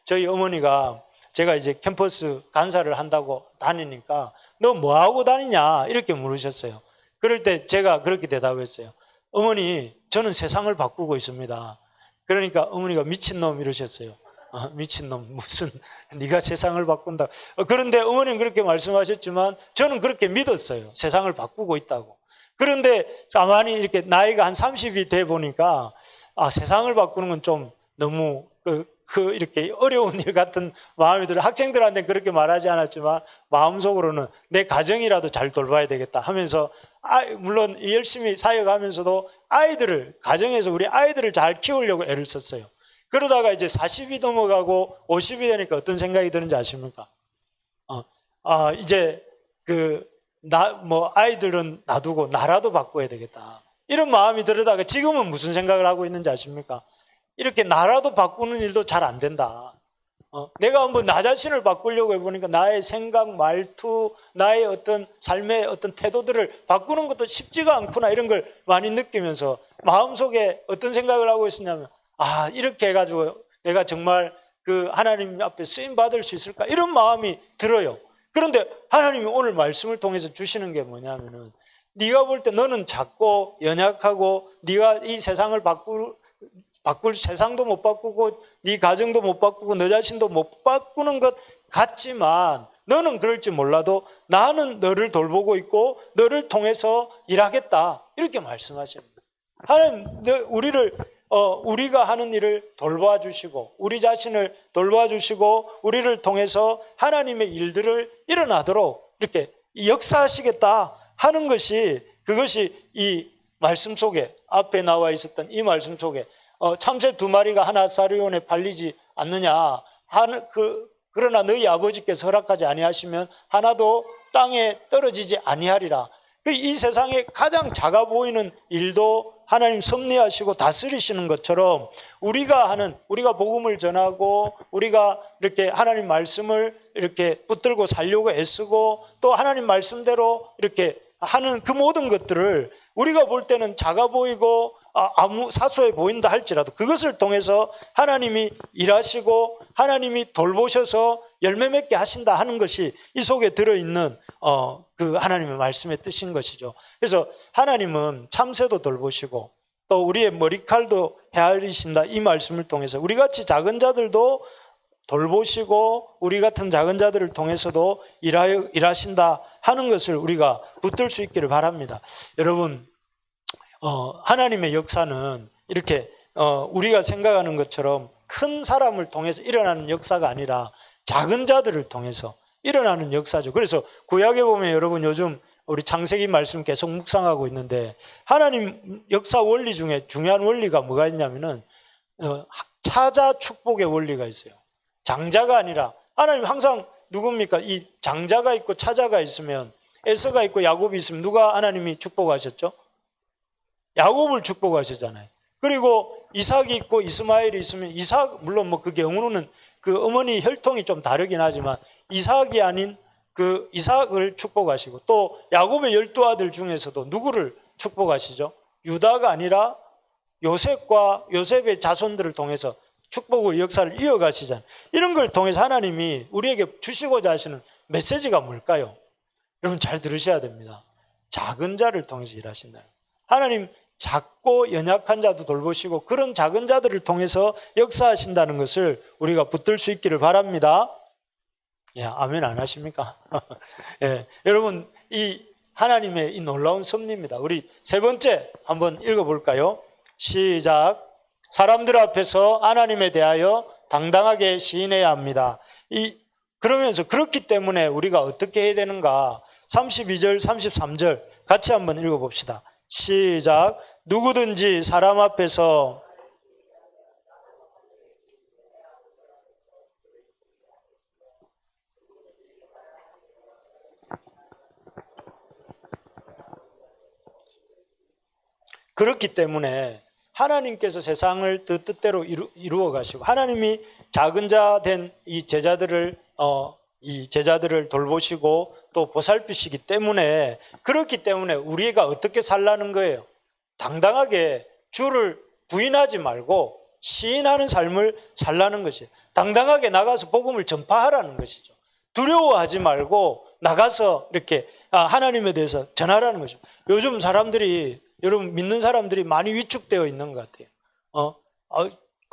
저희 어머니가 제가 이제 캠퍼스 간사를 한다고 다니니까 너 뭐하고 다니냐 이렇게 물으셨어요. 그럴 때 제가 그렇게 대답했어요. 어머니, 저는 세상을 바꾸고 있습니다. 그러니까 어머니가 미친놈 이러셨어요. 미친놈, 무슨 네가 세상을 바꾼다. 그런데 어머니는 그렇게 말씀하셨지만 저는 그렇게 믿었어요. 세상을 바꾸고 있다고. 그런데 가만히 이렇게 나이가 한 30이 돼 보니까 세상을 바꾸는 건 좀 너무 이렇게 어려운 일 같은 마음이 들어요. 학생들한테 그렇게 말하지 않았지만 마음속으로는 내 가정이라도 잘 돌봐야 되겠다 하면서, 물론 열심히 사역하면서도 가정에서 우리 아이들을 잘 키우려고 애를 썼어요. 그러다가 이제 40이 넘어가고 50이 되니까 어떤 생각이 드는지 아십니까? 이제 아이들은 놔두고 나라도 바꿔야 되겠다. 이런 마음이 들다가 지금은 무슨 생각을 하고 있는지 아십니까? 이렇게 나라도 바꾸는 일도 잘 안 된다. 내가 한번 나 자신을 바꾸려고 해보니까 나의 생각, 말투, 나의 어떤 삶의 어떤 태도들을 바꾸는 것도 쉽지가 않구나, 이런 걸 많이 느끼면서 마음속에 어떤 생각을 하고 있었냐면, 이렇게 해가지고 내가 정말 하나님 앞에 쓰임 받을 수 있을까, 이런 마음이 들어요. 그런데 하나님이 오늘 말씀을 통해서 주시는 게 뭐냐면은, 네가 볼 때 너는 작고 연약하고 네가 이 세상을 바꿀 세상도 못 바꾸고 네 가정도 못 바꾸고 너 자신도 못 바꾸는 것 같지만, 너는 그럴지 몰라도 나는 너를 돌보고 있고 너를 통해서 일하겠다, 이렇게 말씀하십니다. 하나님 우리가 하는 일을 돌봐주시고 우리 자신을 돌봐주시고 우리를 통해서 하나님의 일들을 일어나도록 이렇게 역사하시겠다 하는 것이, 그것이 이 말씀 속에 앞에 나와 있었던 이 말씀 속에 참새 2마리가 하나 사리온에 팔리지 않느냐, 그러나 너희 아버지께서 허락하지 아니하시면 하나도 땅에 떨어지지 아니하리라. 이 세상에 가장 작아 보이는 일도 하나님 섭리하시고 다스리시는 것처럼, 우리가 복음을 전하고 우리가 이렇게 하나님 말씀을 이렇게 붙들고 살려고 애쓰고 또 하나님 말씀대로 이렇게 하는 그 모든 것들을 우리가 볼 때는 작아 보이고 아무 사소해 보인다 할지라도, 그것을 통해서 하나님이 일하시고 하나님이 돌보셔서 열매 맺게 하신다 하는 것이 이 속에 들어있는 그 하나님의 말씀의 뜻인 것이죠. 그래서 하나님은 참새도 돌보시고 또 우리의 머리칼도 헤아리신다, 이 말씀을 통해서 우리같이 작은 자들도 돌보시고 우리 같은 작은 자들을 통해서도 일하신다 하는 것을 우리가 붙들 수 있기를 바랍니다. 여러분, 하나님의 역사는 이렇게 우리가 생각하는 것처럼 큰 사람을 통해서 일어나는 역사가 아니라 작은 자들을 통해서 일어나는 역사죠. 그래서 구약에 보면 여러분, 요즘 우리 창세기 말씀 계속 묵상하고 있는데, 하나님 역사 원리 중에 중요한 원리가 뭐가 있냐면은 차자 축복의 원리가 있어요. 장자가 아니라 하나님 항상 누굽니까? 이 장자가 있고 차자가 있으면 에서가 있고 야곱이 있으면 누가 하나님이 축복하셨죠? 야곱을 축복하셨잖아요. 그리고 이삭이 있고 이스마엘이 있으면 이삭, 물론 뭐 그 경우는 그 어머니 혈통이 좀 다르긴 하지만 이삭이 아닌 그 이삭을 축복하시고, 또 야곱의 12아들 중에서도 누구를 축복하시죠? 유다가 아니라 요셉과 요셉의 자손들을 통해서 축복의 역사를 이어가시잖아요. 이런 걸 통해서 하나님이 우리에게 주시고자 하시는 메시지가 뭘까요? 여러분 잘 들으셔야 됩니다. 작은 자를 통해서 일하신다. 하나님 작고 연약한 자도 돌보시고 그런 작은 자들을 통해서 역사하신다는 것을 우리가 붙들 수 있기를 바랍니다. 예, 아멘 안 하십니까? 예, 여러분 이 하나님의 이 놀라운 섭리입니다. 우리 세 번째 한번 읽어볼까요? 시작. 사람들 앞에서 하나님에 대하여 당당하게 시인해야 합니다. 그러면서 그렇기 때문에 우리가 어떻게 해야 되는가? 32절, 33절 같이 한번 읽어봅시다. 시작. 누구든지 사람 앞에서 그렇기 때문에 하나님께서 세상을 뜻대로 이루어 가시고 하나님이 작은 자 된 이 제자들을 돌보시고 또 보살피시기 때문에, 그렇기 때문에 우리가 어떻게 살라는 거예요? 당당하게 주를 부인하지 말고 시인하는 삶을 살라는 것이에요. 당당하게 나가서 복음을 전파하라는 것이죠. 두려워하지 말고 나가서 이렇게 하나님에 대해서 전하라는 것이죠. 요즘 사람들이, 여러분 믿는 사람들이 많이 위축되어 있는 것 같아요.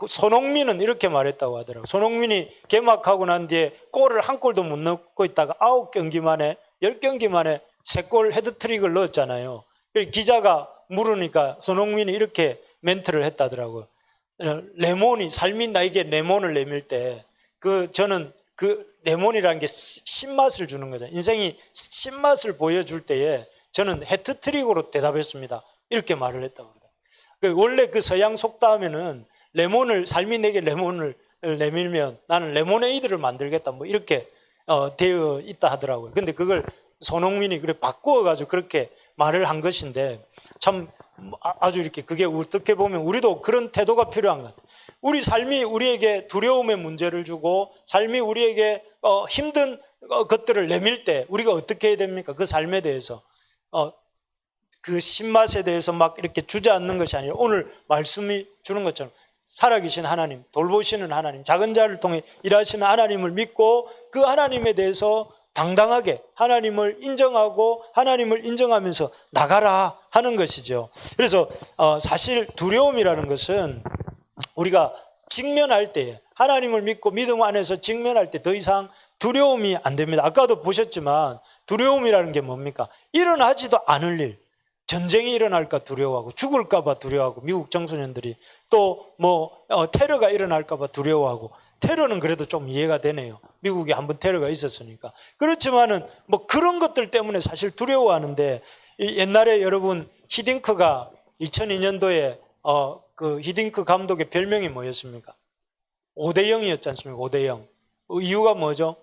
손흥민은 이렇게 말했다고 하더라고요. 손흥민이 개막하고 난 뒤에 골을 한 골도 못 넣고 있다가 9경기 만에 10경기 만에 3골 헤드트릭을 넣었잖아요. 기자가 물으니까 손흥민이 이렇게 멘트를 했다더라고요. 레몬이, 삶이 나에게 레몬을 내밀 때 저는 그 레몬이라는 게 신맛을 주는 거죠. 인생이 신맛을 보여줄 때에 저는 헤드트릭으로 대답했습니다. 이렇게 말을 했다고 그래요. 원래 그 서양 속담에는 삶이 내게 레몬을 내밀면 나는 레모네이드를 만들겠다, 뭐 이렇게 되어 있다 하더라고요. 근데 그걸 손흥민이 그래 바꾸어가지고 그렇게 말을 한 것인데, 참 아주 이렇게 그게 어떻게 보면 우리도 그런 태도가 필요한 것 같아요. 우리 삶이 우리에게 두려움의 문제를 주고 삶이 우리에게 힘든 것들을 내밀 때 우리가 어떻게 해야 됩니까? 그 삶에 대해서 그 신맛에 대해서 막 이렇게 주저앉는 것이 아니라 오늘 말씀이 주는 것처럼 살아계신 하나님, 돌보시는 하나님, 작은 자를 통해 일하시는 하나님을 믿고 그 하나님에 대해서 당당하게 하나님을 인정하고 하나님을 인정하면서 나가라 하는 것이죠. 그래서 사실 두려움이라는 것은 우리가 직면할 때, 하나님을 믿고 믿음 안에서 직면할 때 더 이상 두려움이 안 됩니다. 아까도 보셨지만 두려움이라는 게 뭡니까? 일어나지도 않을 일, 전쟁이 일어날까 두려워하고 죽을까 봐 두려워하고, 미국 청소년들이 또 테러가 일어날까 봐 두려워하고, 테러는 그래도 좀 이해가 되네요. 미국에 한번 테러가 있었으니까. 그렇지만은 그런 것들 때문에 사실 두려워하는데, 옛날에 여러분 히딩크가 2002년도에 그 히딩크 감독의 별명이 뭐였습니까? 5대0이었지 않습니까? 5대0. 이유가 뭐죠?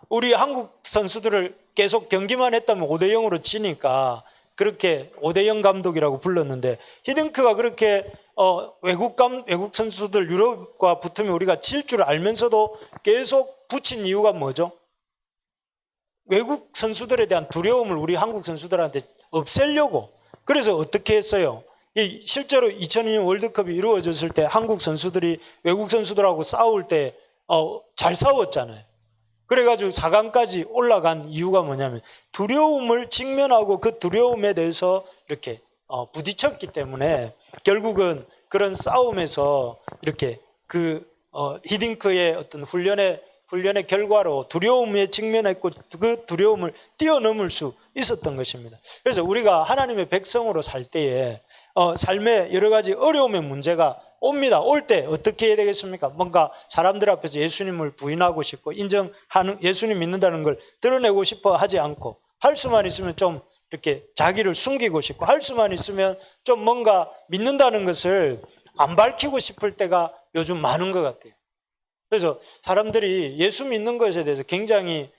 우리 한국 선수들을 계속 경기만 했다면 5대0으로 지니까 그렇게 5대0 감독이라고 불렀는데, 히딩크가 그렇게 외국 선수들 유럽과 붙으면 우리가 질 줄 알면서도 계속 붙인 이유가 뭐죠? 외국 선수들에 대한 두려움을 우리 한국 선수들한테 없애려고. 그래서 어떻게 했어요? 실제로 2002년 월드컵이 이루어졌을 때 한국 선수들이 외국 선수들하고 싸울 때 잘 싸웠잖아요. 그래가지고 4강까지 올라간 이유가 뭐냐면 두려움을 직면하고 그 두려움에 대해서 이렇게 부딪혔기 때문에, 결국은 그런 싸움에서 이렇게 히딩크의 어떤 훈련의 결과로 두려움에 직면했고 그 두려움을 뛰어넘을 수 있었던 것입니다. 그래서 우리가 하나님의 백성으로 살 때에 삶에 여러 가지 어려움의 문제가 옵니다. 올 때 어떻게 해야 되겠습니까? 뭔가 사람들 앞에서 예수님을 부인하고 싶고 예수님 믿는다는 걸 드러내고 싶어 하지 않고, 할 수만 있으면 좀 이렇게 자기를 숨기고 싶고, 할 수만 있으면 좀 뭔가 믿는다는 것을 안 밝히고 싶을 때가 요즘 많은 것 같아요. 그래서 사람들이 예수 믿는 것에 대해서 굉장히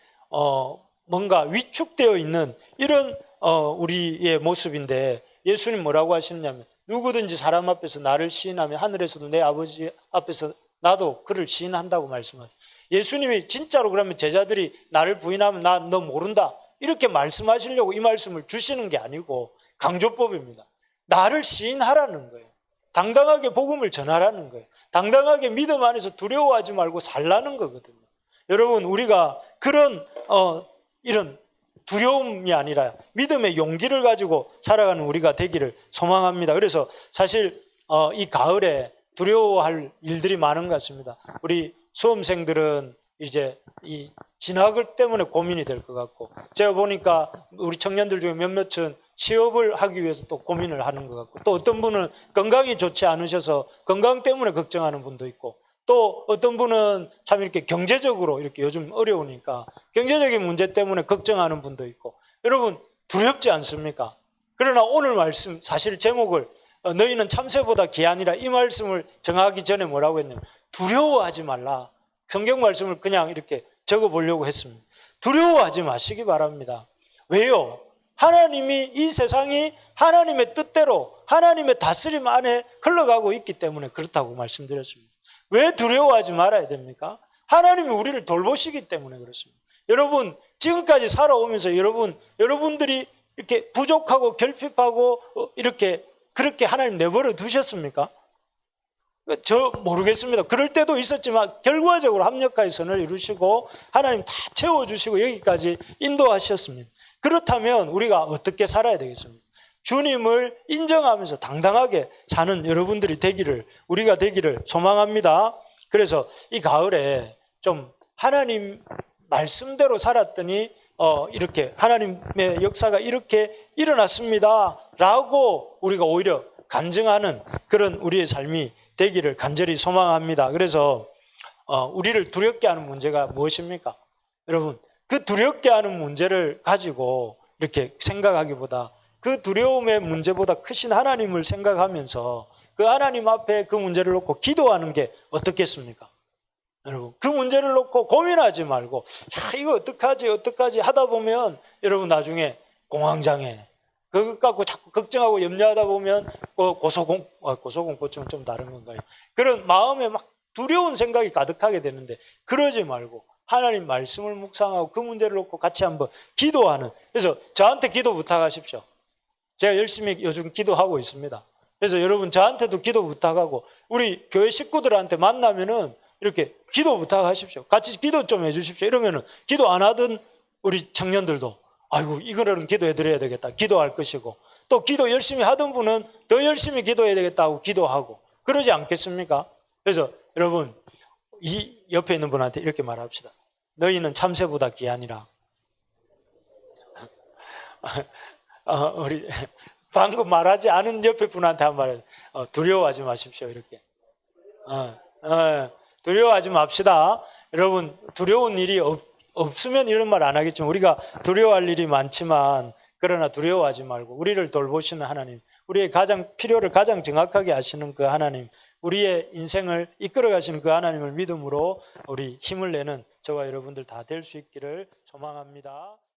뭔가 위축되어 있는 이런 우리의 모습인데, 예수님 뭐라고 하시느냐면 누구든지 사람 앞에서 나를 시인하면 하늘에서도 내 아버지 앞에서 나도 그를 시인한다고 말씀하세요. 예수님이 진짜로 그러면 제자들이 나를 부인하면 나 너 모른다 이렇게 말씀하시려고 이 말씀을 주시는 게 아니고 강조법입니다. 나를 시인하라는 거예요. 당당하게 복음을 전하라는 거예요. 당당하게 믿음 안에서 두려워하지 말고 살라는 거거든요. 여러분, 우리가 그런 이런 두려움이 아니라 믿음의 용기를 가지고 살아가는 우리가 되기를 소망합니다. 그래서 사실 이 가을에 두려워할 일들이 많은 것 같습니다. 우리 수험생들은 이제 이 진학을 때문에 고민이 될 것 같고, 제가 보니까 우리 청년들 중에 몇몇은 취업을 하기 위해서 또 고민을 하는 것 같고, 또 어떤 분은 건강이 좋지 않으셔서 건강 때문에 걱정하는 분도 있고, 또 어떤 분은 참 이렇게 경제적으로 이렇게 요즘 어려우니까 경제적인 문제 때문에 걱정하는 분도 있고, 여러분 두렵지 않습니까? 그러나 오늘 말씀 사실 제목을 너희는 참새보다 귀하니라 이 말씀을 정하기 전에 뭐라고 했냐면 두려워하지 말라. 성경 말씀을 그냥 이렇게 적어보려고 했습니다. 두려워하지 마시기 바랍니다. 왜요? 하나님이 이 세상이 하나님의 뜻대로 하나님의 다스림 안에 흘러가고 있기 때문에 그렇다고 말씀드렸습니다. 왜 두려워하지 말아야 됩니까? 하나님이 우리를 돌보시기 때문에 그렇습니다. 여러분 지금까지 살아오면서 여러분들이 이렇게 부족하고 결핍하고 이렇게 그렇게 하나님 내버려 두셨습니까? 저 모르겠습니다. 그럴 때도 있었지만 결과적으로 합력하여 선을 이루시고 하나님 다 채워주시고 여기까지 인도하셨습니다. 그렇다면 우리가 어떻게 살아야 되겠습니까? 주님을 인정하면서 당당하게 사는 여러분들이 되기를, 우리가 되기를 소망합니다. 그래서 이 가을에 좀 하나님 말씀대로 살았더니 이렇게 하나님의 역사가 이렇게 일어났습니다 라고 우리가 오히려 간증하는 그런 우리의 삶이 되기를 간절히 소망합니다. 그래서 우리를 두렵게 하는 문제가 무엇입니까? 여러분, 그 두렵게 하는 문제를 가지고 이렇게 생각하기보다 그 두려움의 문제보다 크신 하나님을 생각하면서 그 하나님 앞에 그 문제를 놓고 기도하는 게 어떻겠습니까? 여러분, 그 문제를 놓고 고민하지 말고 이거 어떡하지 하다 보면 여러분 나중에 공황장애 그것 갖고 자꾸 걱정하고 염려하다 보면 고소공포증은 좀 다른 건가요? 그런 마음에 막 두려운 생각이 가득하게 되는데 그러지 말고 하나님 말씀을 묵상하고 그 문제를 놓고 같이 한번 기도하는, 그래서 저한테 기도 부탁하십시오. 제가 열심히 요즘 기도하고 있습니다. 그래서 여러분 저한테도 기도 부탁하고 우리 교회 식구들한테 만나면은 이렇게 기도 부탁하십시오. 같이 기도 좀 해주십시오. 이러면은 기도 안 하던 우리 청년들도 아이고 이거는 기도해 드려야 되겠다 기도할 것이고, 또 기도 열심히 하던 분은 더 열심히 기도해야 되겠다고 기도하고 그러지 않겠습니까? 그래서 여러분 이 옆에 있는 분한테 이렇게 말합시다. 너희는 참새보다 귀하니라. 우리 방금 말하지 않은 옆에 분한테 한 말, 두려워하지 마십시오. 이렇게. 두려워하지 맙시다. 여러분 두려운 일이 없으면 이런 말 안 하겠지만 우리가 두려워할 일이 많지만 그러나 두려워하지 말고 우리를 돌보시는 하나님, 우리의 필요를 가장 정확하게 아시는 그 하나님, 우리의 인생을 이끌어 가시는 그 하나님을 믿음으로 우리 힘을 내는 저와 여러분들 다 될 수 있기를 소망합니다.